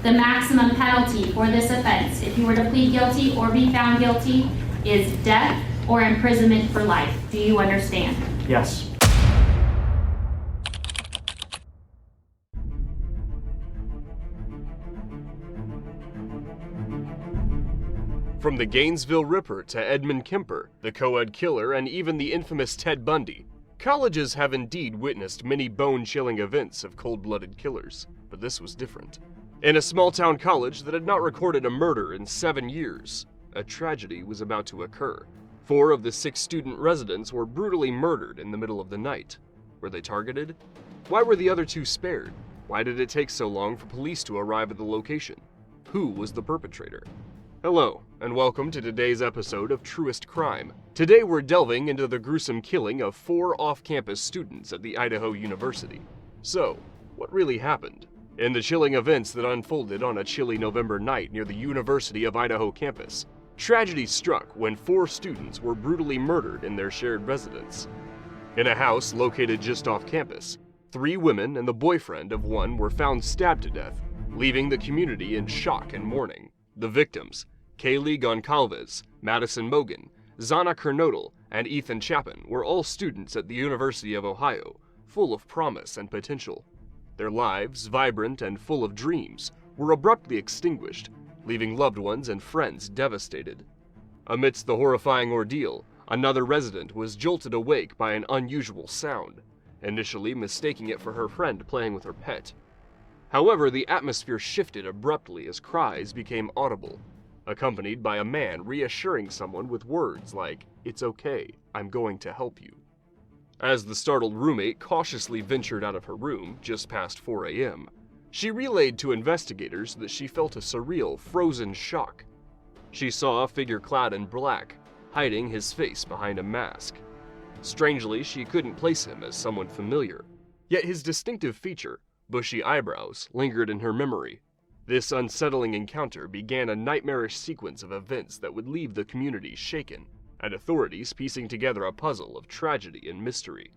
The maximum penalty for this offense, if you were to plead guilty or be found guilty, is death or imprisonment for life. Do you understand? Yes. From the Gainesville Ripper to Edmund Kemper, the co-ed killer, and even the infamous Ted Bundy, colleges have indeed witnessed many bone-chilling events of cold-blooded killers, but this was different. In a small-town college that had not recorded a murder in 7 years, a tragedy was about to occur. 4 of the 6 student residents were brutally murdered in the middle of the night. Were they targeted? Why were the other 2 spared? Why did it take so long for police to arrive at the location? Who was the perpetrator? Hello, and welcome to today's episode of Truest Crime. Today we're delving into the gruesome killing of 4 off-campus students at the Idaho University. So, what really happened? In the chilling events that unfolded on a chilly November night near the University of Idaho campus, tragedy struck when 4 students were brutally murdered in their shared residence. In a house located just off campus, 3 women and the boyfriend of one were found stabbed to death, leaving the community in shock and mourning. The victims, Kaylee Goncalves, Madison Mogan, Zana Kernodle, and Ethan Chapin, were all students at the University of Ohio, full of promise and potential. Their lives, vibrant and full of dreams, were abruptly extinguished, leaving loved ones and friends devastated. Amidst the horrifying ordeal, another resident was jolted awake by an unusual sound, initially mistaking it for her friend playing with her pet. However, the atmosphere shifted abruptly as cries became audible, accompanied by a man reassuring someone with words like, "It's okay, I'm going to help you." As the startled roommate cautiously ventured out of her room just past 4 a.m., she relayed to investigators that she felt a surreal, frozen shock. She saw a figure clad in black, hiding his face behind a mask. Strangely, she couldn't place him as someone familiar, yet his distinctive feature, bushy eyebrows, lingered in her memory. This unsettling encounter began a nightmarish sequence of events that would leave the community shaken, and authorities piecing together a puzzle of tragedy and mystery.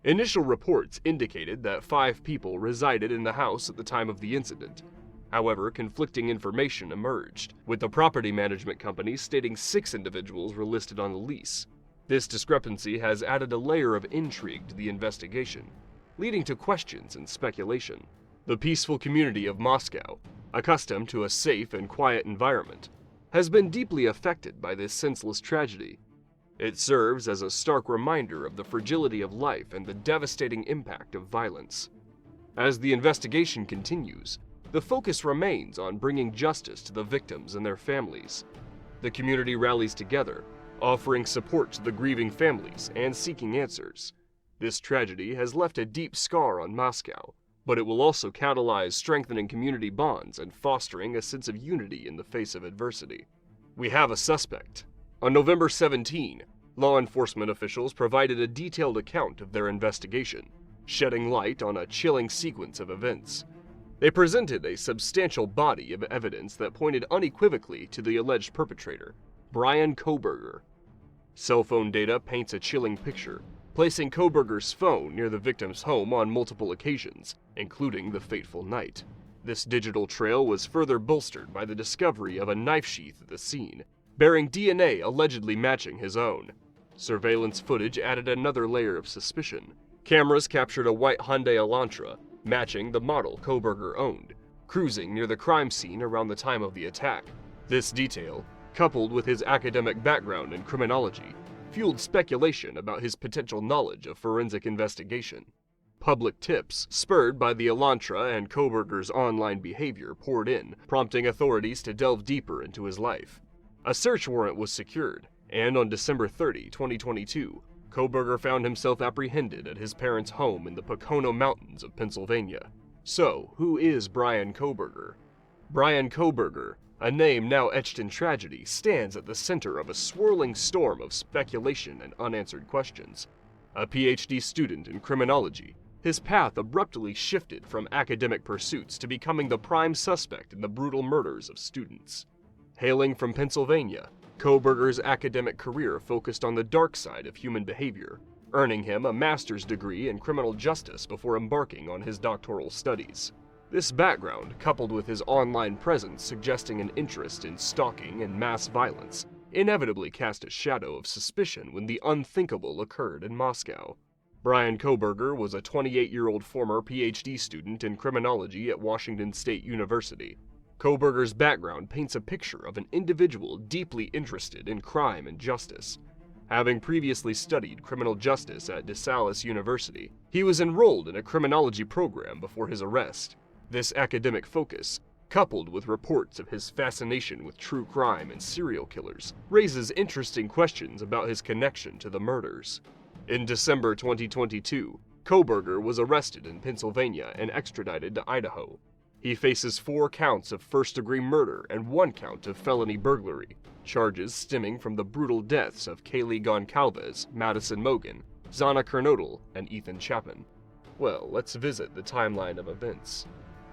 Initial reports indicated that 5 people resided in the house at the time of the incident. However, conflicting information emerged, with the property management company stating 6 individuals were listed on the lease. This discrepancy has added a layer of intrigue to the investigation, leading to questions and speculation. The peaceful community of Moscow, accustomed to a safe and quiet environment, has been deeply affected by this senseless tragedy. It serves as a stark reminder of the fragility of life and the devastating impact of violence. As the investigation continues, the focus remains on bringing justice to the victims and their families. The community rallies together, offering support to the grieving families and seeking answers. This tragedy has left a deep scar on Moscow, but it will also catalyze strengthening community bonds and fostering a sense of unity in the face of adversity. We have a suspect. On November 17, law enforcement officials provided a detailed account of their investigation, shedding light on a chilling sequence of events. They presented a substantial body of evidence that pointed unequivocally to the alleged perpetrator, Brian Kohberger. Cell phone data paints a chilling picture, placing Kohberger's phone near the victim's home on multiple occasions, including the fateful night. This digital trail was further bolstered by the discovery of a knife sheath at the scene, bearing DNA allegedly matching his own. Surveillance footage added another layer of suspicion. Cameras captured a white Hyundai Elantra, matching the model Kohberger owned, cruising near the crime scene around the time of the attack. This detail, coupled with his academic background in criminology, fueled speculation about his potential knowledge of forensic investigation. Public tips, spurred by the Elantra and Kohberger's online behavior, poured in, prompting authorities to delve deeper into his life. A search warrant was secured, and on December 30, 2022, Kohberger found himself apprehended at his parents' home in the Pocono Mountains of Pennsylvania. So, who is Brian Kohberger? Brian Kohberger, a name now etched in tragedy, stands at the center of a swirling storm of speculation and unanswered questions. A PhD student in criminology, his path abruptly shifted from academic pursuits to becoming the prime suspect in the brutal murders of students. Hailing from Pennsylvania, Kohberger's academic career focused on the dark side of human behavior, earning him a master's degree in criminal justice before embarking on his doctoral studies. This background, coupled with his online presence suggesting an interest in stalking and mass violence, inevitably cast a shadow of suspicion when the unthinkable occurred in Moscow. Brian Kohberger was a 28-year-old former PhD student in criminology at Washington State University. Kohberger's background paints a picture of an individual deeply interested in crime and justice. Having previously studied criminal justice at DeSales University, he was enrolled in a criminology program before his arrest. This academic focus, coupled with reports of his fascination with true crime and serial killers, raises interesting questions about his connection to the murders. In December 2022, Kohberger was arrested in Pennsylvania and extradited to Idaho. He faces 4 counts of first-degree murder and 1 count of felony burglary, charges stemming from the brutal deaths of Kaylee Goncalves, Madison Mogen, Zana Kernodle, and Ethan Chapin. Well, let's visit the timeline of events.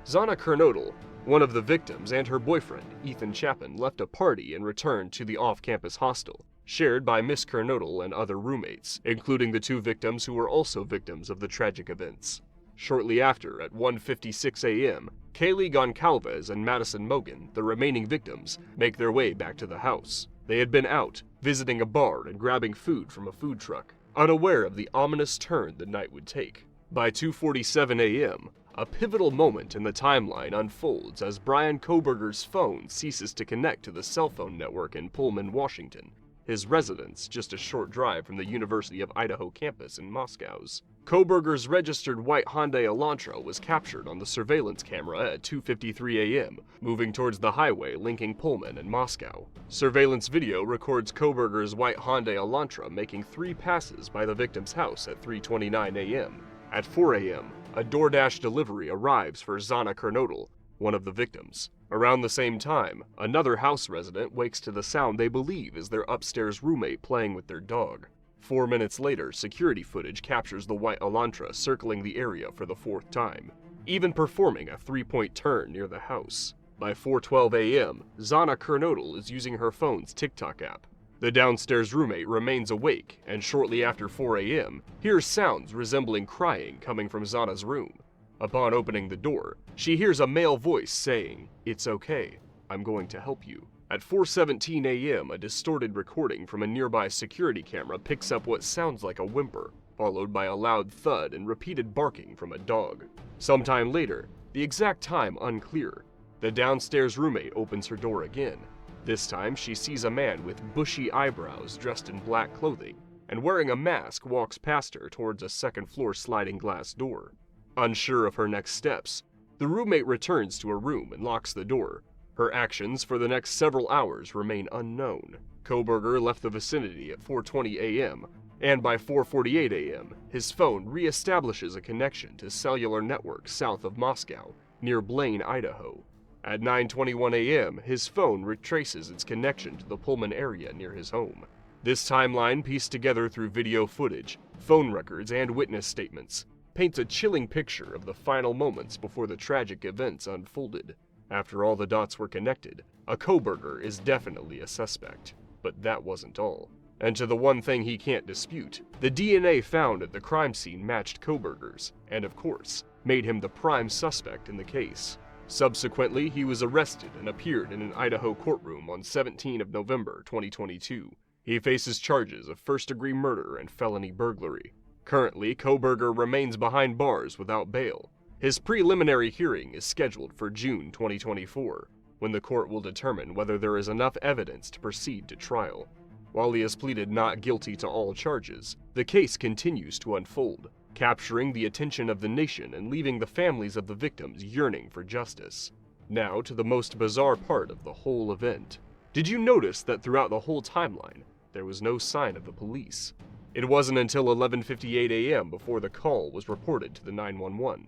Zana Kernodle, one of the victims, and her boyfriend, Ethan Chapin, left a party and returned to the off-campus hostel, shared by Miss Kernodle and other roommates, including the 2 victims who were also victims of the tragic events. Shortly after, at 1:56 a.m., Kaylee Goncalves and Madison Mogen, the remaining victims, make their way back to the house. They had been out, visiting a bar and grabbing food from a food truck, unaware of the ominous turn the night would take. By 2:47 a.m., a pivotal moment in the timeline unfolds as Brian Kohberger's phone ceases to connect to the cell phone network in Pullman, Washington, his residence just a short drive from the University of Idaho campus in Moscow's. Kohberger's registered white Hyundai Elantra was captured on the surveillance camera at 2:53 a.m., moving towards the highway linking Pullman and Moscow. Surveillance video records Kohberger's white Hyundai Elantra making 3 passes by the victim's house at 3:29 a.m. At 4 a.m., a DoorDash delivery arrives for Zana Kernodle, one of the victims. Around the same time, another house resident wakes to the sound they believe is their upstairs roommate playing with their dog. 4 minutes later, security footage captures the white Elantra circling the area for the 4th time, even performing a 3-point turn near the house. By 4:12 a.m., Zana Kernodle is using her phone's TikTok app. The downstairs roommate remains awake, and shortly after 4 a.m., hears sounds resembling crying coming from Zana's room. Upon opening the door, she hears a male voice saying, "It's okay, I'm going to help you." At 4:17 a.m., a distorted recording from a nearby security camera picks up what sounds like a whimper, followed by a loud thud and repeated barking from a dog. Sometime later, the exact time unclear, the downstairs roommate opens her door again. This time, she sees a man with bushy eyebrows dressed in black clothing and wearing a mask walks past her towards a second-floor sliding glass door. Unsure of her next steps, the roommate returns to her room and locks the door. Her actions for the next several hours remain unknown. Kohberger left the vicinity at 4:20 a.m., and by 4:48 a.m., his phone reestablishes a connection to cellular networks south of Moscow, near Blaine, Idaho. At 9:21 a.m., his phone retraces its connection to the Pullman area near his home. This timeline, pieced together through video footage, phone records, and witness statements, paints a chilling picture of the final moments before the tragic events unfolded. After all the dots were connected, a Kohberger is definitely a suspect. But that wasn't all. And to the one thing he can't dispute, the DNA found at the crime scene matched Kohberger's, and of course, made him the prime suspect in the case. Subsequently, he was arrested and appeared in an Idaho courtroom on 17 of November 2022. He faces charges of first-degree murder and felony burglary. Currently, Kohberger remains behind bars without bail. His preliminary hearing is scheduled for June 2024, when the court will determine whether there is enough evidence to proceed to trial. While he has pleaded not guilty to all charges, the case continues to unfold, capturing the attention of the nation and leaving the families of the victims yearning for justice. Now to the most bizarre part of the whole event. Did you notice that throughout the whole timeline, there was no sign of the police? It wasn't until 11:58 a.m. before the call was reported to the 911.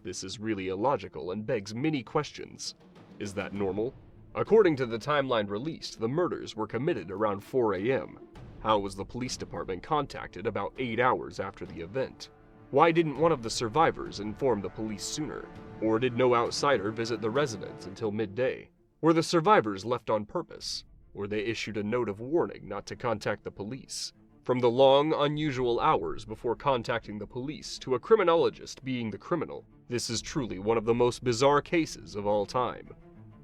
This is really illogical and begs many questions. Is that normal? According to the timeline released, the murders were committed around 4 a.m. How was the police department contacted about 8 hours after the event? Why didn't one of the survivors inform the police sooner? Or did no outsider visit the residence until midday? Were the survivors left on purpose? Or they issued a note of warning not to contact the police? From the long, unusual hours before contacting the police to a criminologist being the criminal, This is truly one of the most bizarre cases of all time.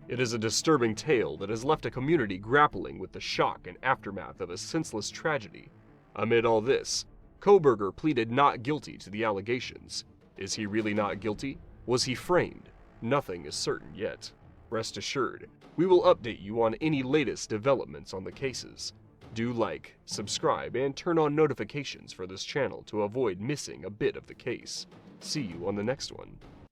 It is a disturbing tale that has left a community grappling with the shock and aftermath of a senseless tragedy. Amid all this, Kohberger pleaded not guilty to the allegations. Is he really not guilty? Was he framed? Nothing is certain yet. Rest assured, we will update you on any latest developments on the cases. Do like, subscribe, and turn on notifications for this channel to avoid missing a bit of the case. See you on the next one.